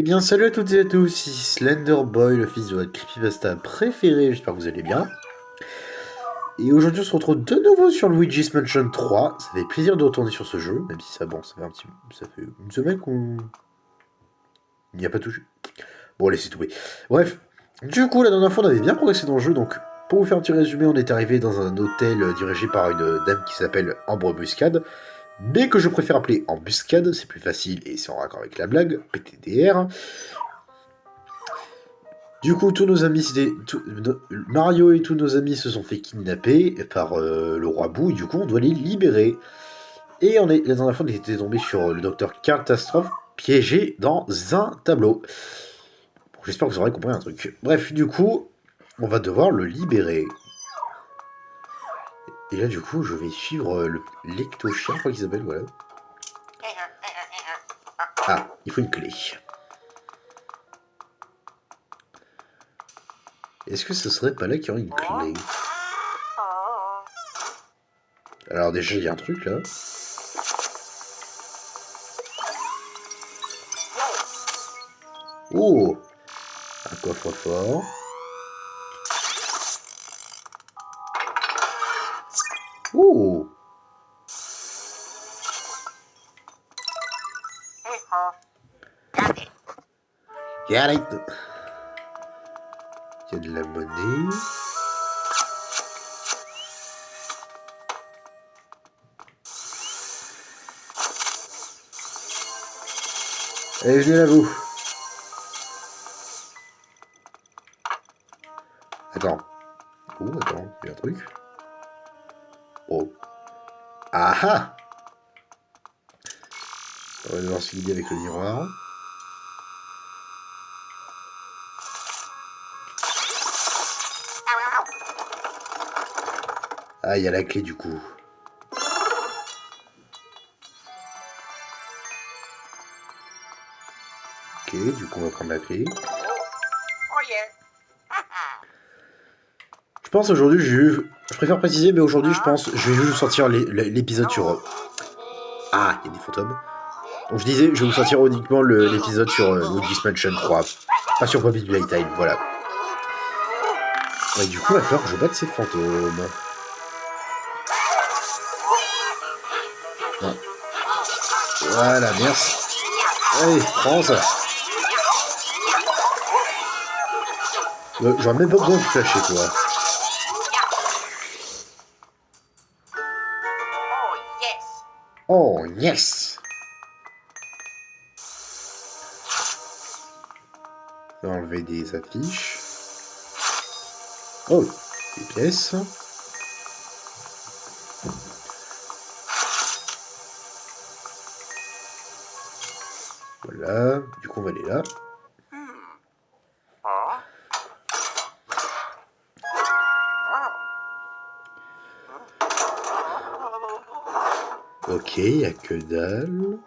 Eh bien, salut à toutes et à tous, ici Slender Boy, le fils de votre creepypasta préféré, j'espère que vous allez bien. Et aujourd'hui, on se retrouve de nouveau sur Luigi's Mansion 3. Ça fait plaisir de retourner sur ce jeu, même si ça, bon, ça fait une semaine qu'on n'y a pas touché. Bon, laissez tomber. Bref, du coup, la dernière fois, on avait bien progressé dans le jeu, donc pour vous faire un petit résumé, on est arrivé dans un hôtel dirigé par une dame qui s'appelle Ambre Muscade, mais que je préfère appeler Embuscade, c'est plus facile et c'est en raccord avec la blague, PTDR. Du coup, tous nos amis, Mario et tous nos amis se sont fait kidnapper par le roi Boo, et du coup, on doit les libérer. Et la dernière fois, on était tombé sur le docteur Catastrophe, piégé dans un tableau. Bon, j'espère que vous aurez compris un truc. Bref, du coup, on va devoir le libérer. Et là, du coup, je vais suivre le lectochien, je crois qu'il s'appelle, voilà. Ah, il faut une clé. Est-ce que ce serait pas là qu'il y aurait une clé? Alors déjà, il y a un truc là. Oh! Un coffre-fort. Oh! Got it! Il y a de la monnaie. Allez, venez là, vous. Attends. Oh, attends, il y a un truc. Oh. Ah ah! On va devoir se guider avec le miroir. Ah, il y a la clé du coup. Ok, du coup, on va prendre la clé. Je pense aujourd'hui, je préfère préciser, mais aujourd'hui, je pense, je vais juste sortir l'épisode sur. Ah, il y a des fantômes. Donc je disais, je vais vous sortir uniquement l'épisode sur Luigi's Mansion 3. Pas sur Poppy's Playtime, voilà. Ouais, du coup, il va falloir que je batte ces fantômes. Non. Voilà, merci. Allez, prends ça. J'aurais même pas besoin de flasher, toi. Oh, yes! On va enlever des affiches. Oh, des pièces. Voilà, du coup on va aller là. Ok, y a que dalle.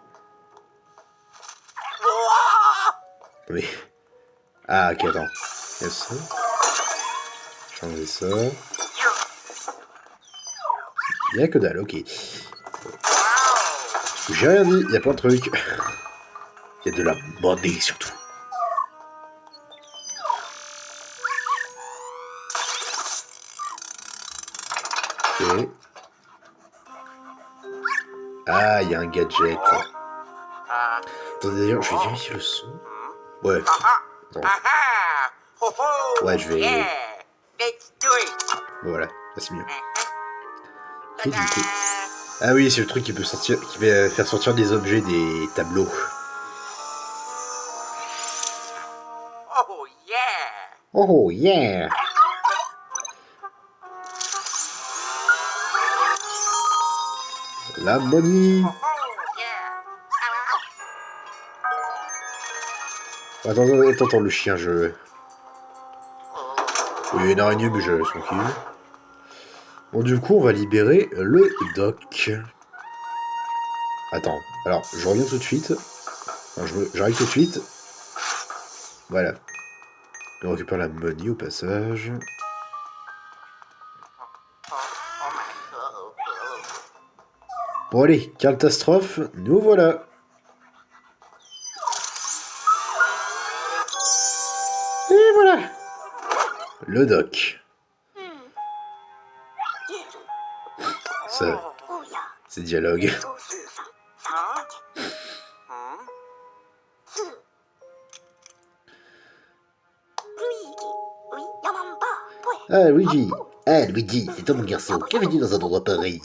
Mais... Ah, ok, attends. Y a ça. Changer ça. Y a que dalle, ok. J'ai rien dit, y a plein de trucs. Y a de la monnaie surtout. Ok. Ah, y a un gadget. Attendez, d'ailleurs, je vais vérifier le son. Ouais. Non. Ouais, je vais... Voilà, là c'est mieux. Ok, du coup... Ah oui, c'est le truc qui peut sortir, qui va faire sortir des objets des tableaux. Oh yeah! La money! Attends, le chien, je... Oui, une araignée, mais je laisse tranquille. Bon, du coup, on va libérer le doc. Attends, alors, je reviens tout de suite. J'arrive tout de suite. Voilà. On récupère la money au passage. Bon, allez, catastrophe, nous voilà. Le doc. Ça, c'est dialogue. Ah, Luigi. Ah, Luigi, c'est toi mon garçon. Que fais-tu dans un endroit pareil?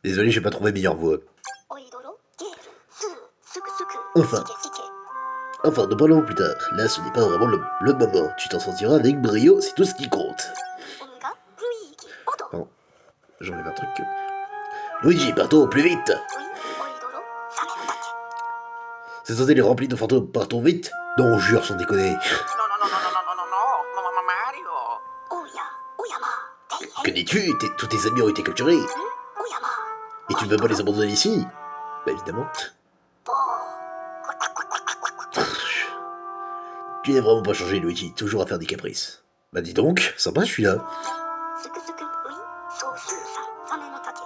Désolé, j'ai pas trouvé meilleure voix. Enfin. Enfin, nous parlons plus tard. Là, ce n'est pas vraiment le moment. Tu t'en sortiras avec brio, c'est tout ce qui compte. Pardon, j'enlève un truc. Luigi, partons plus vite. Cette hôtel est rempli de fantômes. Partons vite. Non, jure, sans déconner. Que dis-tu? Tous tes amis ont été capturés. Et tu ne peux pas les abandonner ici? Bah évidemment. Tu n'es vraiment pas changé, Luigi. Toujours à faire des caprices. Bah dis donc, sympa celui-là.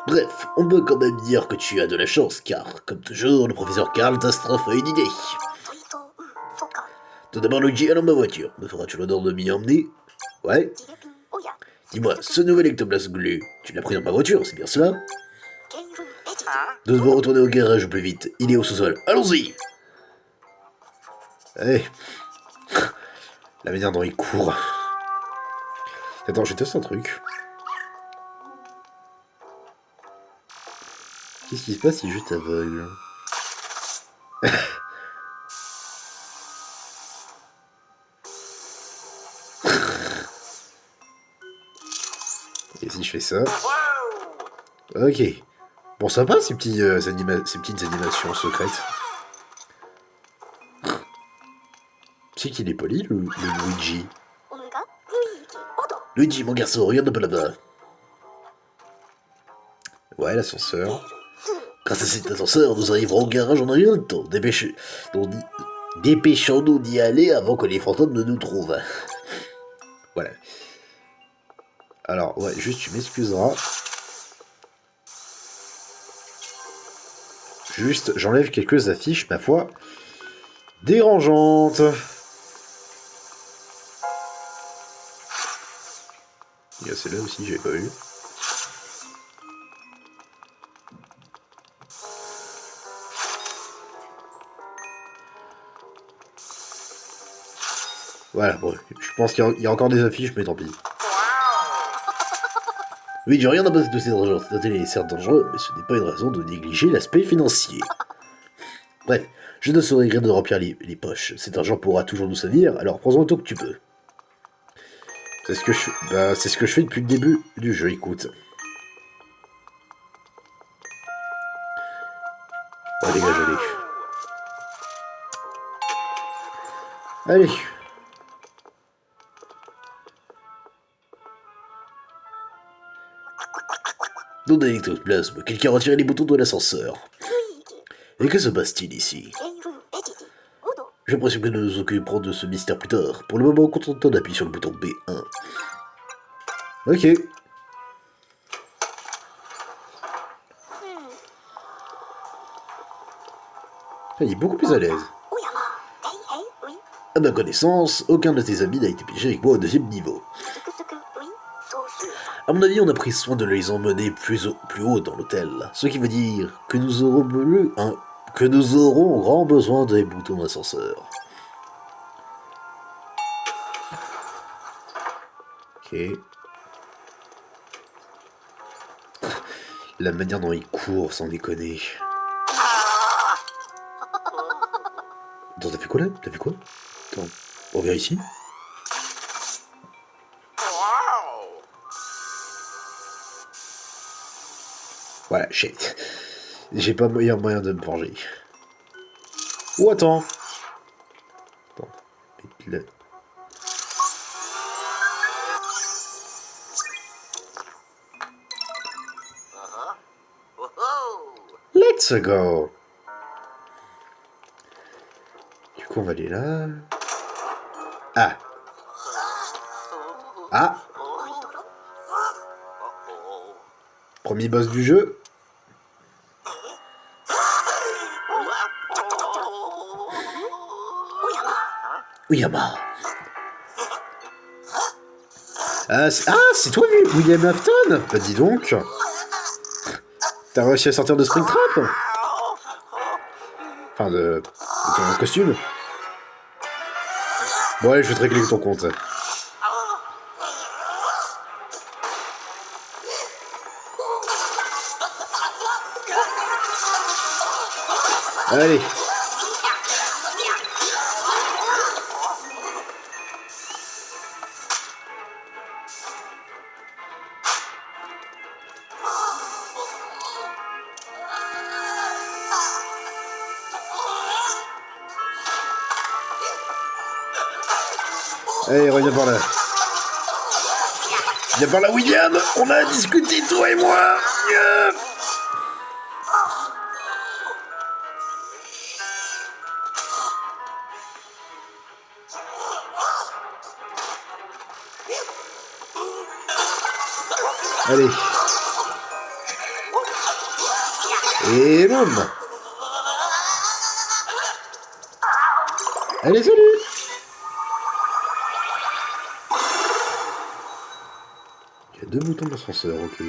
Bref, on peut quand même dire que tu as de la chance, car, comme toujours, le professeur Catastrophe a une idée. Tout d'abord, Luigi, allons ma voiture. Me feras-tu l'honneur de m'y emmener? Ouais. Dis-moi, ce nouvel ectoplasme glu, tu l'as pris dans ma voiture, c'est bien cela? Nous devons retourner au garage au plus vite. Il est au sous-sol. Allons-y! Allez. La manière dont il court. Attends, je vais tester un truc. Qu'est-ce qui se passe si je t'aveugle? Et si je fais ça? Ok. Bon, sympa ces petites animations secrètes. C'est qu'il est poli, le Luigi. Luigi, mon garçon, regarde un peu là-bas. Ouais, l'ascenseur. Grâce à cet ascenseur, nous arriverons au garage en un rien de temps. Dépêchons-nous d'y aller avant que les fantômes ne nous trouvent. Voilà. Alors, ouais, juste tu m'excuseras. Juste, j'enlève quelques affiches, ma foi, dérangeantes. Il y a celle-là aussi, j'avais pas vu. Voilà, bon, je pense qu'il y a encore des affiches, mais tant pis. Oui, j'ai rien à base de ces dangers. Cet hôtel est certes dangereux, mais ce n'est pas une raison de négliger l'aspect financier. Bref, je ne saurais rien de remplir les poches. Cet argent pourra toujours nous servir, alors prends-en autant que tu peux. C'est ce que je fais depuis le début du jeu, écoute. Oh, dégage, allez. Allez. Nom d'électoplasme, quelqu'un a retiré les boutons de l'ascenseur. Et que se passe-t-il ici? J'ai l'impression que nous nous occuperons de ce mystère plus tard. Pour le moment, contente-toi d'appuyer sur le bouton B1. Ok. Il est beaucoup plus à l'aise. À ma connaissance, aucun de tes amis n'a été piégé avec moi au deuxième niveau. À mon avis, on a pris soin de les emmener plus haut dans l'hôtel. Ce qui veut dire que nous aurons grand besoin des boutons d'ascenseur. Ok. La manière dont il court, sans déconner. Attends, t'as fait quoi là? T'as fait quoi? Attends, on revient ici. Voilà, shit. J'ai pas meilleur moyen de me venger. Oh, attends. Attends. Let's go. Du coup, on va aller là. Ah. Ah. Premier boss du jeu. Uyama. Ah, c'est toi, William Afton? Bah dis donc. T'as réussi à sortir de Springtrap? Enfin, de ton costume. Bon, allez, je vais te régler ton compte. Allez. Allez, reviens par là. Viens par là, William. On a discuté, toi et moi. Allez. Et boum. Allez, salut. Il y a 2 boutons d'ascenseur, ok.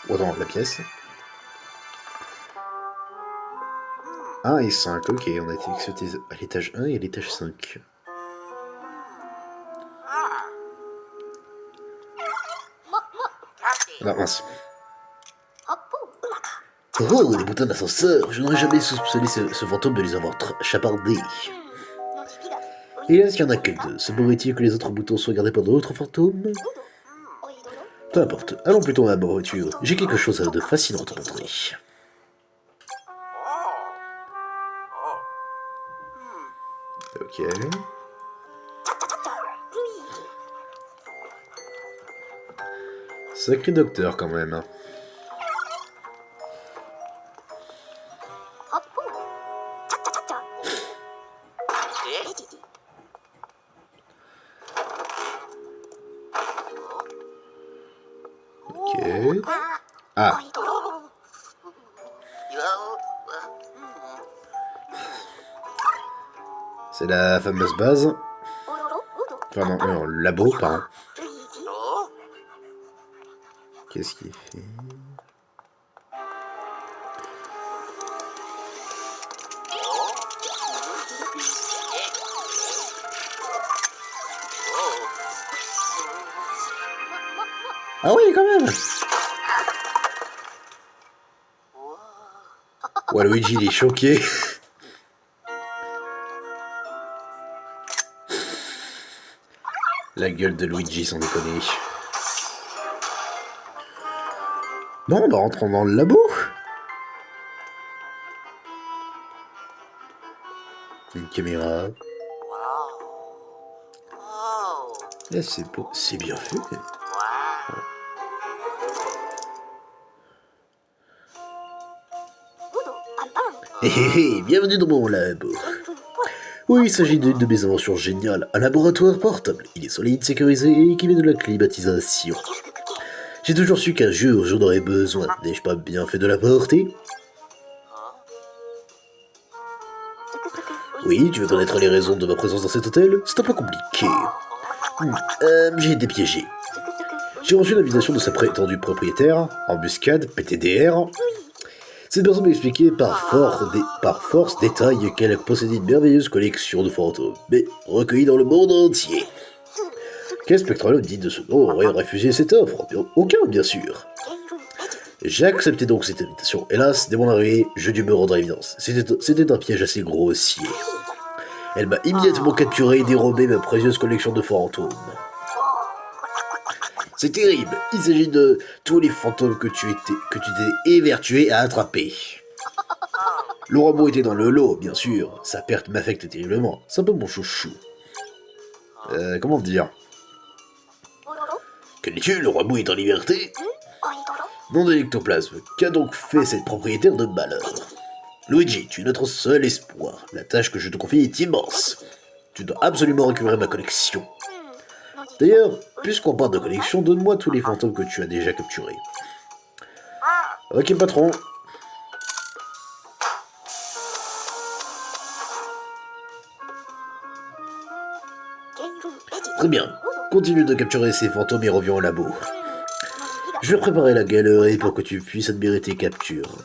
Oh, attends, la pièce. 1 et 5, ok, on a été accepté à l'étage 1 et à l'étage 5. Ah mince. Oh, les boutons d'ascenseur, je n'aurais jamais soupçonné ce fantôme de les avoir chapardés. Hélas, il n'y en a que 2. Se pourrait-il que les autres boutons soient gardés par d'autres fantômes? Peu importe, allons plutôt à ma voiture. J'ai quelque chose de fascinant à te montrer. Ok. Sacré docteur quand même. Hein. Ok. Ah. C'est la fameuse base. Enfin non, labo, pardon. Qu'est-ce qu'il fait? Ah oui, quand même. Waluigi, il est choqué. La gueule de Luigi, sans déconner. Non, bah rentrons dans le labo. Une caméra. Eh, c'est beau, c'est bien fait. Hé hé hé, bienvenue dans mon labo. Oui, il s'agit d'une de mes inventions géniales, un laboratoire portable. Il est solide, sécurisé et équipé de la climatisation. J'ai toujours su qu'un jour j'en aurais besoin. N'ai-je pas bien fait de la porter? Oui, tu veux connaître les raisons de ma présence dans cet hôtel? C'est un peu compliqué. J'ai été piégé. J'ai reçu l'invitation de sa prétendue propriétaire, embuscade, PTDR. Cette personne m'a expliqué par force détail qu'elle possédait une merveilleuse collection de fantômes, mais recueillis dans le monde entier. Quel spectrologue digne de ce nom aurait refusé cette offre? Aucun, bien sûr. J'ai accepté donc cette invitation. Hélas, dès mon arrivée, je dû me rendre à l'évidence. C'était un piège assez grossier. Elle m'a immédiatement capturé et dérobé ma précieuse collection de fantômes. C'est terrible, il s'agit de tous les fantômes que tu t'es évertué à attraper. Le robot était dans le lot, bien sûr. Sa perte m'affecte terriblement. C'est un peu mon chouchou. Comment dire? Que dis-tu, le robot est en liberté? Nom de l'ectoplasme, qu'a donc fait cette propriétaire de malheur? Luigi, tu es notre seul espoir. La tâche que je te confie est immense. Tu dois absolument récupérer ma collection. D'ailleurs, puisqu'on parle de collection, donne-moi tous les fantômes que tu as déjà capturés. Ok, patron. Très bien. Continue de capturer ces fantômes et reviens au labo. Je vais préparer la galerie pour que tu puisses admirer tes captures.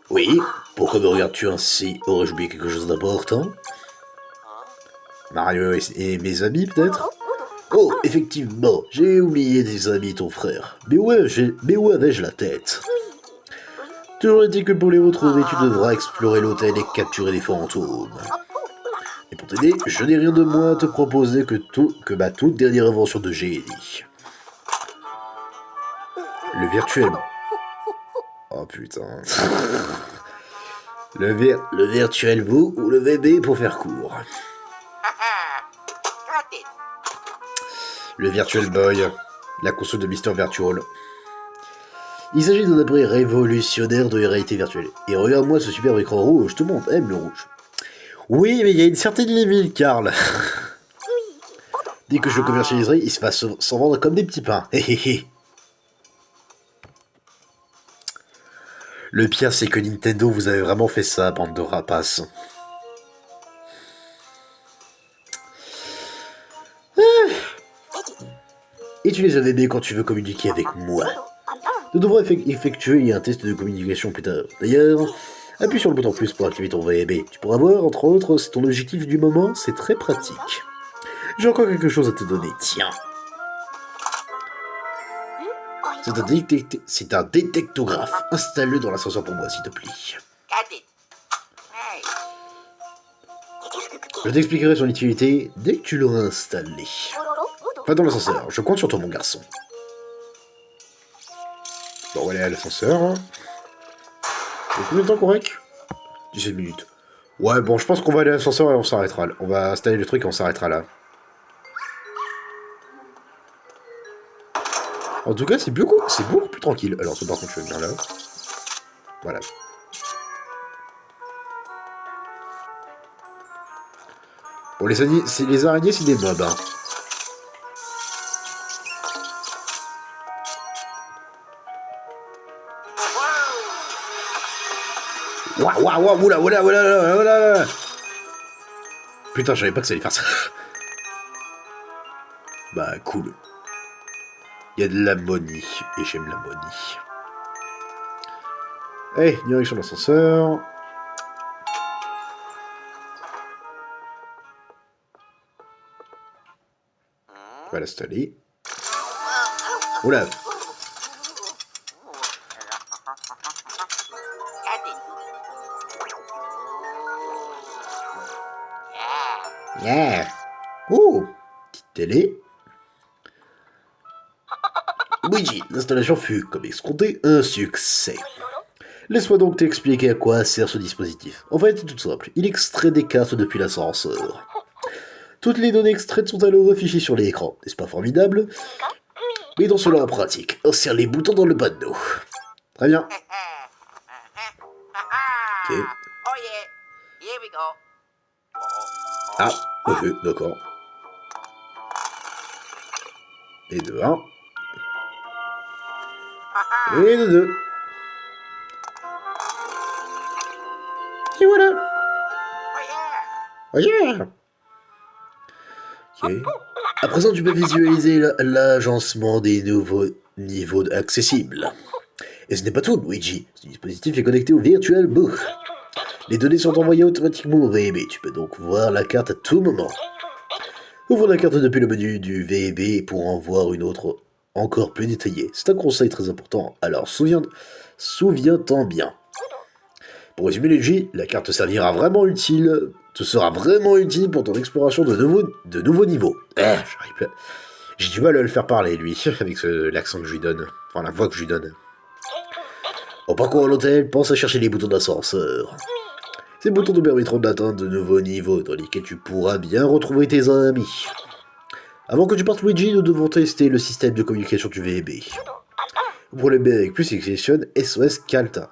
Oui, pourquoi me regardes-tu ainsi? Aurais-je oublié quelque chose d'important? Mario et mes amis, peut-être? Oh, effectivement, j'ai oublié tes amis, ton frère. Mais où avais-je la tête? Toujours dit que pour les retrouver, tu devras explorer l'hôtel et capturer les fantômes. Et pour t'aider, je n'ai rien de moins à te proposer que ma toute dernière invention de génie. Le virtuel... Oh putain... le virtuel bout ou le VB pour faire court. Le Virtual Boy, la console de Mister Virtual. Il s'agit d'un appareil révolutionnaire de réalité virtuelle. Et regarde-moi ce super écran rouge, tout le monde aime le rouge. Oui, mais il y a une certaine limite, Karl. Dès que je le commercialiserai, il va s'en vendre comme des petits pains. Le pire, c'est que Nintendo, vous avez vraiment fait ça, bande de rapaces. Utilise un VB quand tu veux communiquer avec moi. Nous devrons effectuer un test de communication plus tard. D'ailleurs, appuie sur le bouton plus pour activer ton VB. Tu pourras voir, entre autres, c'est ton objectif du moment, c'est très pratique. J'ai encore quelque chose à te donner, tiens. C'est un détectographe. Installe-le dans l'ascenseur pour moi, s'il te plaît. Je t'expliquerai son utilité dès que tu l'auras installé. Va dans l'ascenseur, je compte sur toi, mon garçon. Bon, on va aller à l'ascenseur. Combien de temps qu'on règle 17 minutes. Ouais, bon, je pense qu'on va aller à l'ascenseur et on s'arrêtera. On va installer le truc et on s'arrêtera là. En tout cas, c'est beaucoup plus tranquille. Alors, par contre, je vais venir là. Voilà. Bon, les araignées, c'est des mobs, hein. Waouh, oula. Putain, je savais pas que ça allait faire ça. Bah, cool. Il y a de l'ammonie, et j'aime l'ammonie. Allez, direction l'ascenseur. On va l'installer. Oula. Yeah. Oh, petite télé. Luigi, l'installation fut, comme escompté, un succès. Laisse-moi donc t'expliquer à quoi sert ce dispositif. En fait, c'est tout simple. Il extrait des cartes depuis l'ascenseur. Toutes les données extraites sont alors affichées sur l'écran. N'est-ce pas formidable? Mais dans cela en pratique, insère les boutons dans le panneau. Très bien. Ok. Ah, ok, d'accord. Et de 1. Et de 2. Et voilà. Oh yeah. Ok. À présent, tu peux visualiser l'agencement des nouveaux niveaux accessibles. Et ce n'est pas tout, Luigi. Ce dispositif est connecté au Virtual Book. Les données sont envoyées automatiquement au VB. Tu peux donc voir la carte à tout moment. Ouvre la carte depuis le menu du VB pour en voir une autre encore plus détaillée. C'est un conseil très important, alors souviens-t'en bien. Pour résumer Luigi, la carte te sera vraiment utile pour ton exploration de nouveaux niveaux. J'ai du mal à le faire parler, lui, avec l'accent que je lui donne. Enfin, la voix que je lui donne. En parcourant l'hôtel, pense à chercher les boutons d'ascenseur. Ces boutons te permettront d'atteindre de nouveaux niveaux, dans lesquels tu pourras bien retrouver tes amis. Avant que tu partes, Luigi, nous devons tester le système de communication du VB. Pour le B avec plus, il sélectionne SOS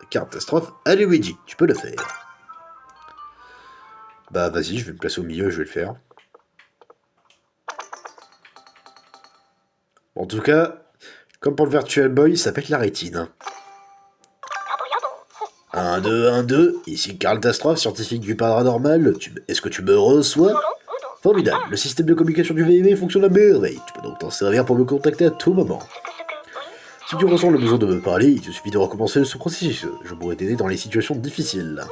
catastrophe. Allez, Luigi, tu peux le faire. Bah, vas-y, je vais me placer au milieu, je vais le faire. En tout cas, comme pour le Virtual Boy, ça pète la rétine. 1, 2, ici Karl Tastroff, scientifique du paranormal. Est-ce que tu me reçois? Formidable, le système de communication du VV fonctionne à merveille. Tu peux donc t'en servir pour me contacter à tout moment. Si tu ressens le besoin de me parler, il te suffit de recommencer ce processus. Je pourrais t'aider dans les situations difficiles.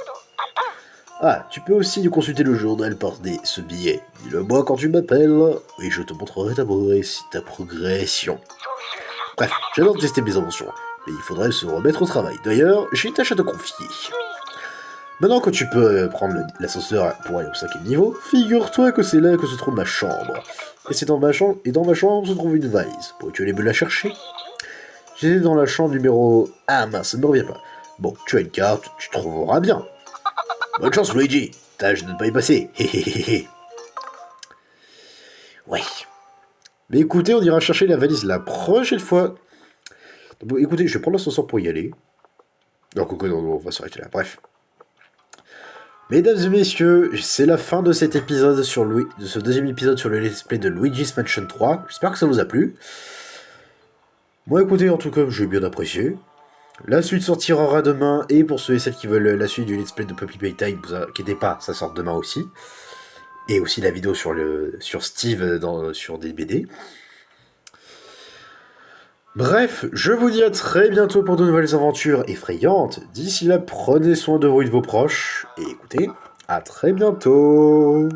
Ah, tu peux aussi consulter le journal par ce billet. Dis-le-moi quand tu m'appelles, et je te montrerai ta progression. Bref, j'adore tester mes inventions, mais il faudrait se remettre au travail. D'ailleurs, j'ai une tâche à te confier. Maintenant que tu peux prendre l'ascenseur pour aller au 5e niveau, figure-toi que c'est là que se trouve ma chambre. Et dans ma chambre se trouve une valise. Pourrais-tu aller me la chercher? J'étais dans la chambre numéro... Ah mince, ça ne me revient pas. Bon, tu as une carte, tu trouveras bien. Bonne chance, Luigi. Tâche de ne pas y passer. Héhéhéhé. Ouais. Mais écoutez, on ira chercher la valise la prochaine fois. Bon, écoutez, je vais prendre l'ascenseur pour y aller. Non, on va s'arrêter là. Bref. Mesdames et messieurs, c'est la fin de cet épisode de ce deuxième épisode sur le let's play de Luigi's Mansion 3. J'espère que ça vous a plu. Moi, écoutez, en tout cas, j'ai bien apprécié. La suite sortira demain, et pour ceux et celles qui veulent la suite du let's play de Puppy Playtime, vous inquiétez pas, ça sort demain aussi. Et aussi la vidéo sur Steve sur des BD. Bref, je vous dis à très bientôt pour de nouvelles aventures effrayantes. D'ici là, prenez soin de vous et de vos proches. Et écoutez, à très bientôt.